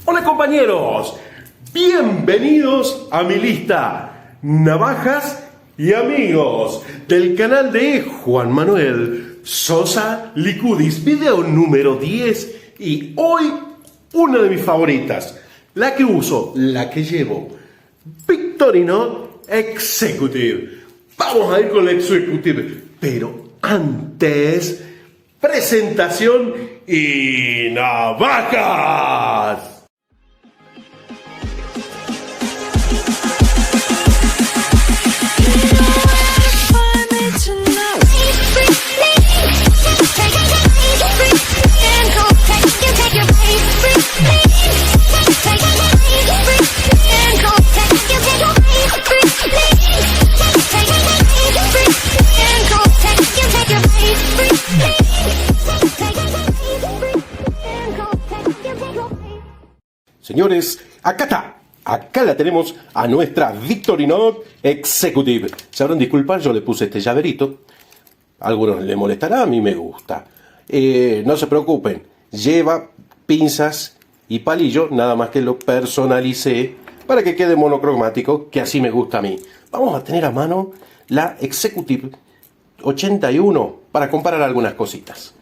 Hola compañeros, bienvenidos a mi lista Navajas y Amigos del canal de Juan Manuel Sosa Licudis, video número 10 y hoy una de mis favoritas, la que uso, la que llevo, Victorinox Executive. Vamos a ir con la Executive, pero antes, presentación y navajas. Señores, acá está. Acá la tenemos a nuestra Victorinox Executive. Sabrán disculpar, yo le puse este llaverito. A algunos les molestará, a mí me gusta. No se preocupen, lleva pinzas y palillo, nada más que lo personalicé para que quede monocromático, que así me gusta a mí. Vamos a tener a mano la Executive 81 para comparar algunas cositas.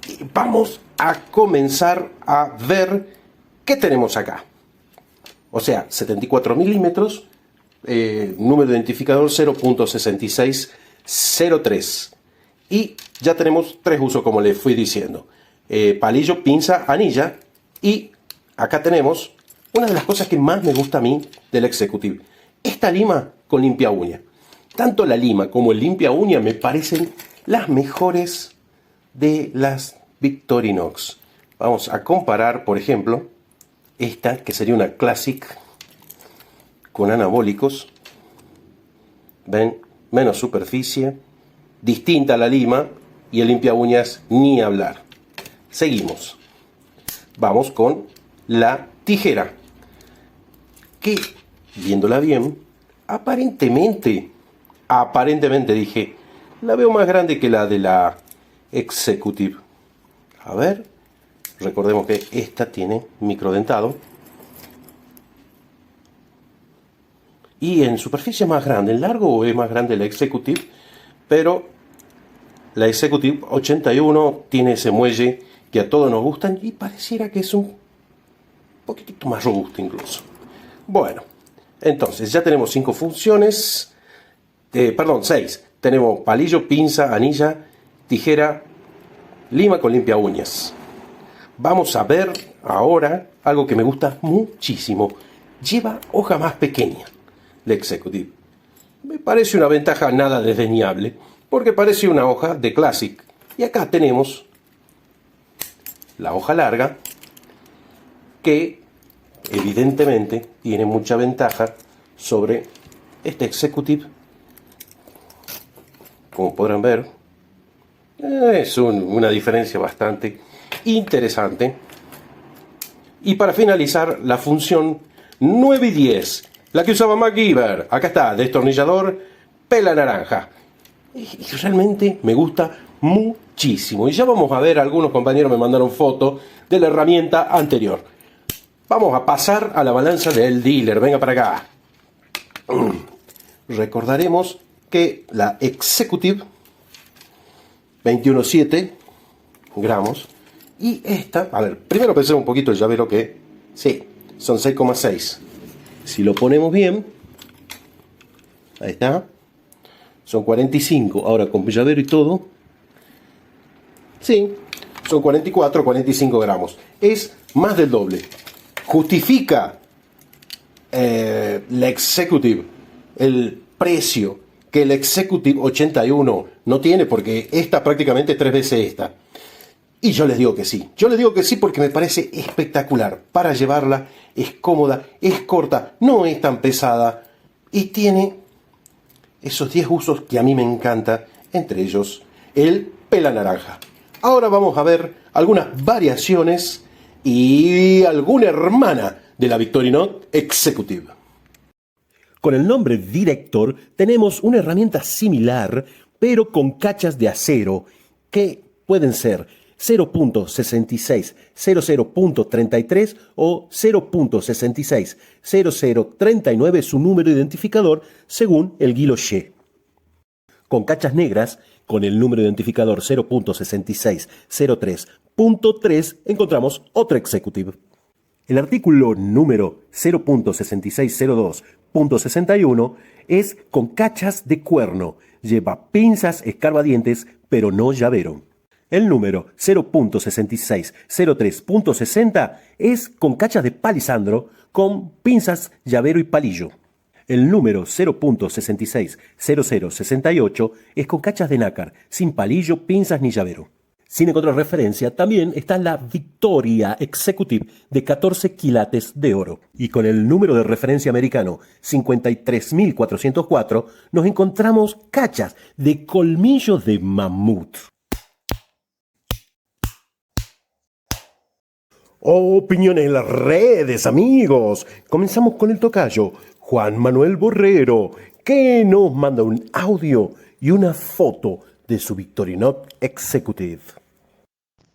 Y vamos a comenzar a ver qué tenemos acá. O sea, 74 milímetros, número de identificador 0.6603. Y ya tenemos tres usos, como les fui diciendo. Palillo, pinza, anilla. Y acá tenemos una de las cosas que más me gusta a mí del Executive. Esta lima con limpia uña. Tanto la lima como el limpia uña me parecen las mejores de las Victorinox. Vamos a comparar, por ejemplo, esta que sería una Classic con anabólicos. Ven, menos superficie, distinta a la lima, y el limpia uñas ni hablar. Seguimos. Vamos con la tijera, que viéndola bien, aparentemente dije, la veo más grande que la de la Executive. A ver, recordemos que esta tiene microdentado y en superficie más grande. En largo es más grande la Executive, pero la Executive 81 tiene ese muelle que a todos nos gustan y pareciera que es un poquitito más robusto incluso. Bueno, entonces ya tenemos 5 funciones, 6. Tenemos palillo, pinza, anilla, tijera, lima con limpia uñas. Vamos a ver ahora algo que me gusta muchísimo. Lleva hoja más pequeña la Executive. Me parece una ventaja nada desdeñable, porque parece una hoja de Classic. Y acá tenemos la hoja larga, que evidentemente tiene mucha ventaja sobre este Executive. Como podrán ver, es una diferencia bastante interesante. Y para finalizar, la función 9 y 10, la que usaba MacGyver. Acá está, destornillador, pela naranja. Y realmente me gusta muchísimo. Y ya vamos a ver, algunos compañeros me mandaron fotos de la herramienta anterior. Vamos a pasar a la balanza del dealer. Venga para acá. Recordaremos que la Executive 21,7 gramos. Y esta, a ver, primero pensemos un poquito el llavero, que sí, son 6,6. Si lo ponemos bien, ahí está, son 45. Ahora con llavero y todo, sí, son 44, 45 gramos. Es más del doble. Justifica la Executive el precio que el Executive 81 no tiene, porque esta prácticamente 3 veces esta. Y yo les digo que sí. Yo les digo que sí porque me parece espectacular. Para llevarla es cómoda, es corta, no es tan pesada y tiene esos 10 usos que a mí me encanta, entre ellos el pela naranja. Ahora vamos a ver algunas variaciones y alguna hermana de la Victorinox Executive. Con el nombre Director tenemos una herramienta similar, pero con cachas de acero que pueden ser 0.6600.33 o 0.660039 su número identificador según el Guilochet. Con cachas negras, con el número identificador 0.6603.3 encontramos otro executive. El artículo número 0.6602.61 es con cachas de cuerno, lleva pinzas escarbadientes pero no llavero. El número 0.6603.60 es con cachas de palisandro con pinzas llavero y palillo. El número 0.660068 es con cachas de nácar, sin palillo, pinzas ni llavero. Sin encontrar referencia, también está la Victoria Executive de 14 quilates de oro. Y con el número de referencia americano 53.404 nos encontramos cachas de colmillos de mamut. Opiniones en las redes, amigos. Comenzamos con el tocayo Juan Manuel Borrero, que nos manda un audio y una foto de su Victorinox Executive.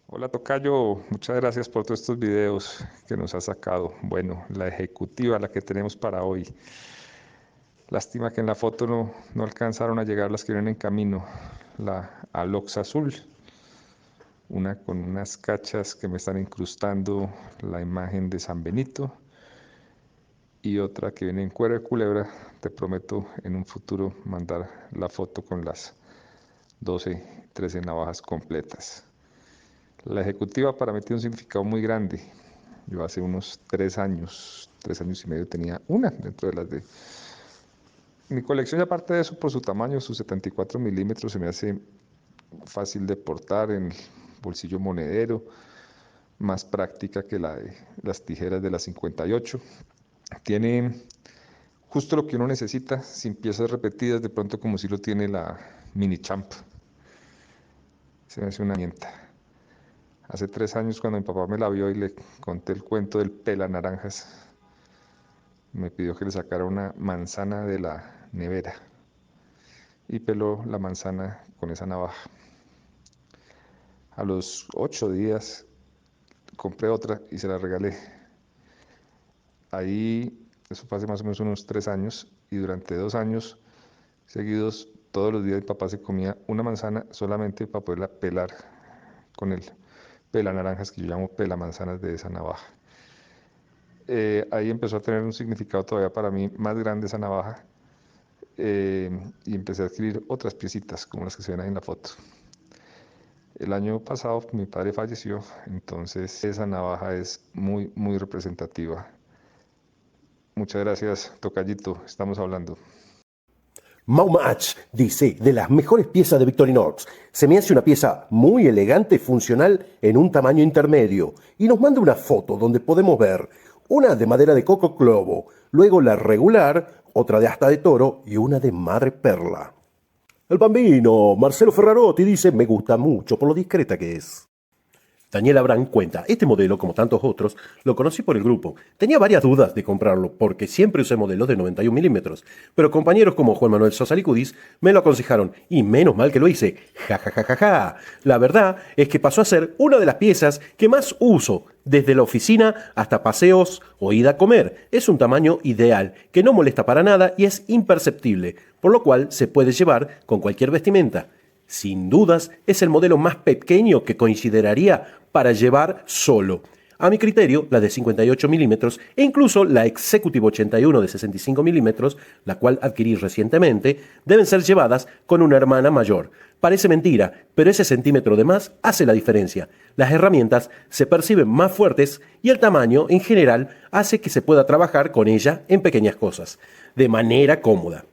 Hola tocayo, muchas gracias por todos estos videos que nos has sacado. Bueno, la ejecutiva, la que tenemos para hoy. Lástima que en la foto no alcanzaron a llegar las que vienen en camino. La Alox azul, una con unas cachas que me están incrustando la imagen de San Benito, y otra que viene en cuero de culebra. Te prometo en un futuro mandar la foto con las 12, 13 navajas completas. La ejecutiva para mí tiene un significado muy grande. Yo hace unos 3 años y medio tenía una dentro de las de mi colección, y aparte de eso, por su tamaño, sus 74 milímetros, se me hace fácil de portar en el bolsillo monedero, más práctica que las tijeras de la 58. Tiene justo lo que uno necesita, sin piezas repetidas, de pronto como si lo tiene la Mini Champ. Se me hace una herramienta. Hace 3 años, cuando mi papá me la vio y le conté el cuento del pelanaranjas, me pidió que le sacara una manzana de la nevera y peló la manzana con esa navaja. A los 8 días compré otra y se la regalé. Ahí, eso fue hace más o menos unos 3 años, y durante 2 años seguidos, todos los días mi papá se comía una manzana solamente para poderla pelar con el pelanaranjas, que yo llamo pelamanzanas, de esa navaja. Ahí empezó a tener un significado todavía para mí más grande esa navaja, y empecé a adquirir otras piecitas como las que se ven ahí en la foto. El año pasado mi padre falleció, entonces esa navaja es muy, muy representativa. Muchas gracias, tocayito, estamos hablando. Maumach dice, de las mejores piezas de Victorinox. Se me hace una pieza muy elegante, funcional, en un tamaño intermedio. Y nos manda una foto donde podemos ver una de madera de coco globo, luego la regular, otra de asta de toro y una de madre perla. El bambino Marcelo Ferrarotti dice, me gusta mucho por lo discreta que es. Daniel Abraham cuenta, este modelo, como tantos otros, lo conocí por el grupo. Tenía varias dudas de comprarlo, porque siempre usé modelos de 91 milímetros, pero compañeros como Juan Manuel Sosalicudis me lo aconsejaron, y menos mal que lo hice. Ja, ja, ja, ja, ja. La verdad es que pasó a ser una de las piezas que más uso, desde la oficina hasta paseos o ida a comer. Es un tamaño ideal, que no molesta para nada y es imperceptible, por lo cual se puede llevar con cualquier vestimenta. Sin dudas, es el modelo más pequeño que consideraría para llevar solo. A mi criterio, la de 58 milímetros e incluso la Executive 81 de 65 milímetros, la cual adquirí recientemente, deben ser llevadas con una hermana mayor. Parece mentira, pero ese centímetro de más hace la diferencia. Las herramientas se perciben más fuertes y el tamaño, en general, hace que se pueda trabajar con ella en pequeñas cosas, de manera cómoda.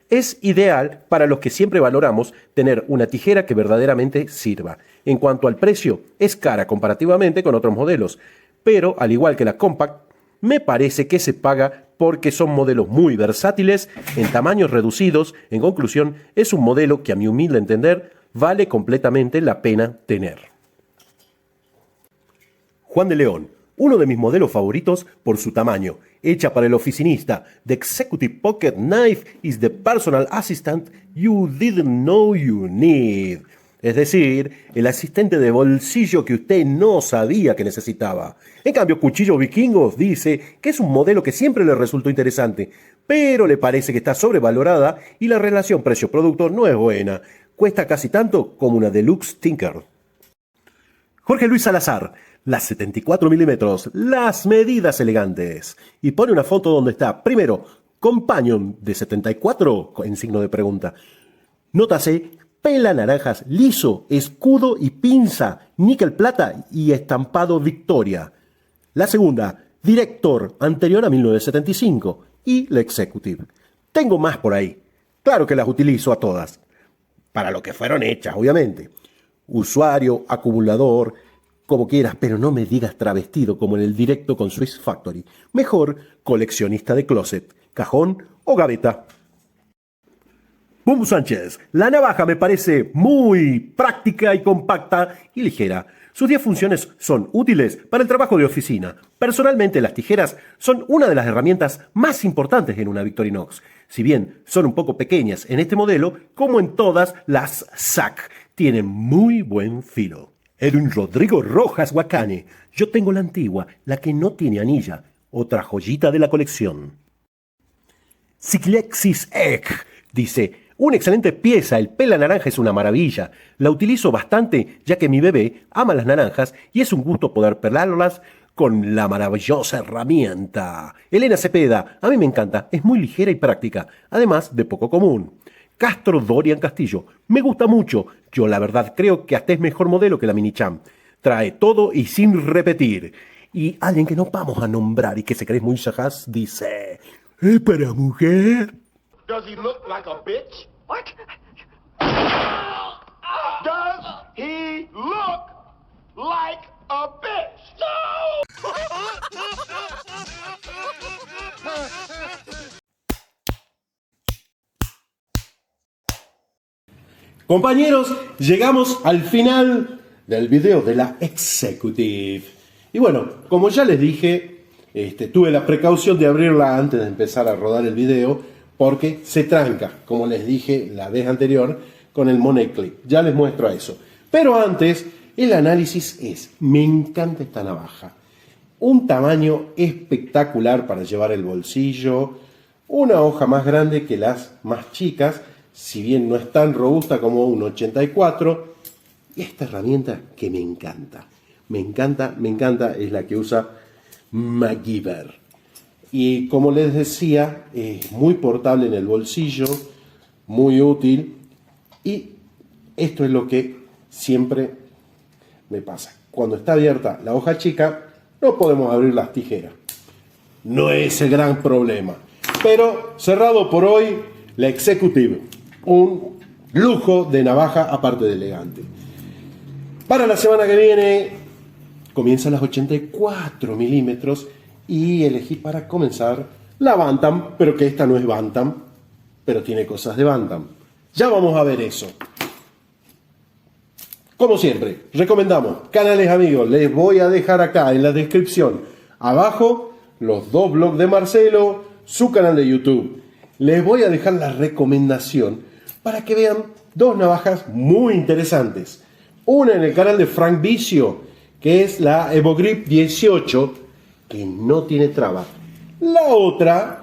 Es ideal para los que siempre valoramos tener una tijera que verdaderamente sirva. En cuanto al precio, es cara comparativamente con otros modelos, pero al igual que la Compact, me parece que se paga porque son modelos muy versátiles, en tamaños reducidos. En conclusión, es un modelo que a mi humilde entender vale completamente la pena tener. Juan de León, uno de mis modelos favoritos por su tamaño. Hecha para el oficinista, the Executive Pocket Knife is the personal assistant you didn't know you need. Es decir, el asistente de bolsillo que usted no sabía que necesitaba. En cambio, Cuchillos Vikingos dice que es un modelo que siempre le resultó interesante, pero le parece que está sobrevalorada y la relación precio-producto no es buena. Cuesta casi tanto como una Deluxe Tinker. Jorge Luis Salazar, las 74 milímetros, las medidas elegantes. Y pone una foto donde está, primero, Companion de 74, en signo de pregunta. Nótase, pela naranjas, liso, escudo y pinza, níquel plata y estampado Victoria. La segunda, Director, anterior a 1975, y la Executive. Tengo más por ahí. Claro que las utilizo a todas. Para lo que fueron hechas, obviamente. Usuario, acumulador, como quieras, pero no me digas travestido como en el directo con Swiss Factory. Mejor coleccionista de closet, cajón o gaveta. Bumbu Sánchez, la navaja me parece muy práctica y compacta y ligera. Sus 10 funciones son útiles para el trabajo de oficina. Personalmente, las tijeras son una de las herramientas más importantes en una Victorinox. Si bien son un poco pequeñas en este modelo, como en todas, las SAC tienen muy buen filo. Edwin Rodrigo Rojas Huacane. Yo tengo la antigua, la que no tiene anilla. Otra joyita de la colección. Cyclexis Egg dice: una excelente pieza, el pela naranja es una maravilla. La utilizo bastante ya que mi bebé ama las naranjas y es un gusto poder pelarlas con la maravillosa herramienta. Elena Cepeda, a mí me encanta, es muy ligera y práctica, además de poco común. Castro Dorian Castillo, me gusta mucho. Yo la verdad creo que hasta es mejor modelo que la Minicham. Trae todo y sin repetir. Y alguien que no vamos a nombrar y que se cree muy sagaz dice: ¿es para mujer? Does he look like a bitch? What? Does he look like a bitch? No! Compañeros, llegamos al final del video de la Executive. Y bueno, como ya les dije, tuve la precaución de abrirla antes de empezar a rodar el video, porque se tranca, como les dije la vez anterior, con el Money Clip. Ya les muestro eso. Pero antes, el análisis es: me encanta esta navaja. Un tamaño espectacular para llevar el bolsillo, una hoja más grande que las más chicas, si bien no es tan robusta como un 84, y esta herramienta que me encanta, es la que usa MacGyver. Y como les decía, es muy portable en el bolsillo, muy útil, y esto es lo que siempre me pasa. Cuando está abierta la hoja chica, no podemos abrir las tijeras. No es el gran problema. Pero cerrado por hoy, la Executive. Un lujo de navaja, aparte de elegante. Para la semana que viene comienzan las 84 milímetros y elegí para comenzar la Bantam, pero que esta no es Bantam, pero tiene cosas de Bantam. Ya vamos a ver eso. Como siempre, recomendamos canales amigos. Les voy a dejar acá en la descripción abajo los 2 blogs de Marcelo, su canal de YouTube. Les voy a dejar la recomendación para que vean 2 navajas muy interesantes. Una en el canal de Frank Vicio, que es la EvoGrip 18, que no tiene traba. La otra,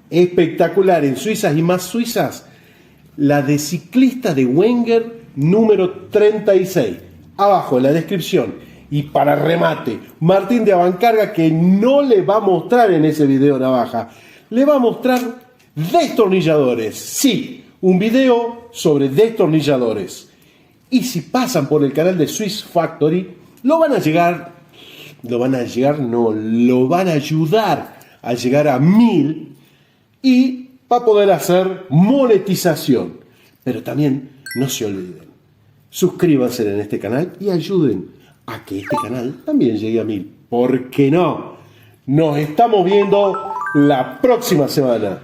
espectacular en Suizas y más Suizas, la de ciclista de Wenger número 36. Abajo en la descripción. Y para remate, Martín de Abancarga, que no le va a mostrar en ese video navaja, le va a mostrar destornilladores. Sí, un video sobre destornilladores. Y si pasan por el canal de Swiss Factory, lo van a ayudar a llegar a 1000 y va a poder hacer monetización. Pero también no se olviden, suscríbanse en este canal y ayuden a que este canal también llegue a 1000. ¿Por qué no? Nos estamos viendo la próxima semana.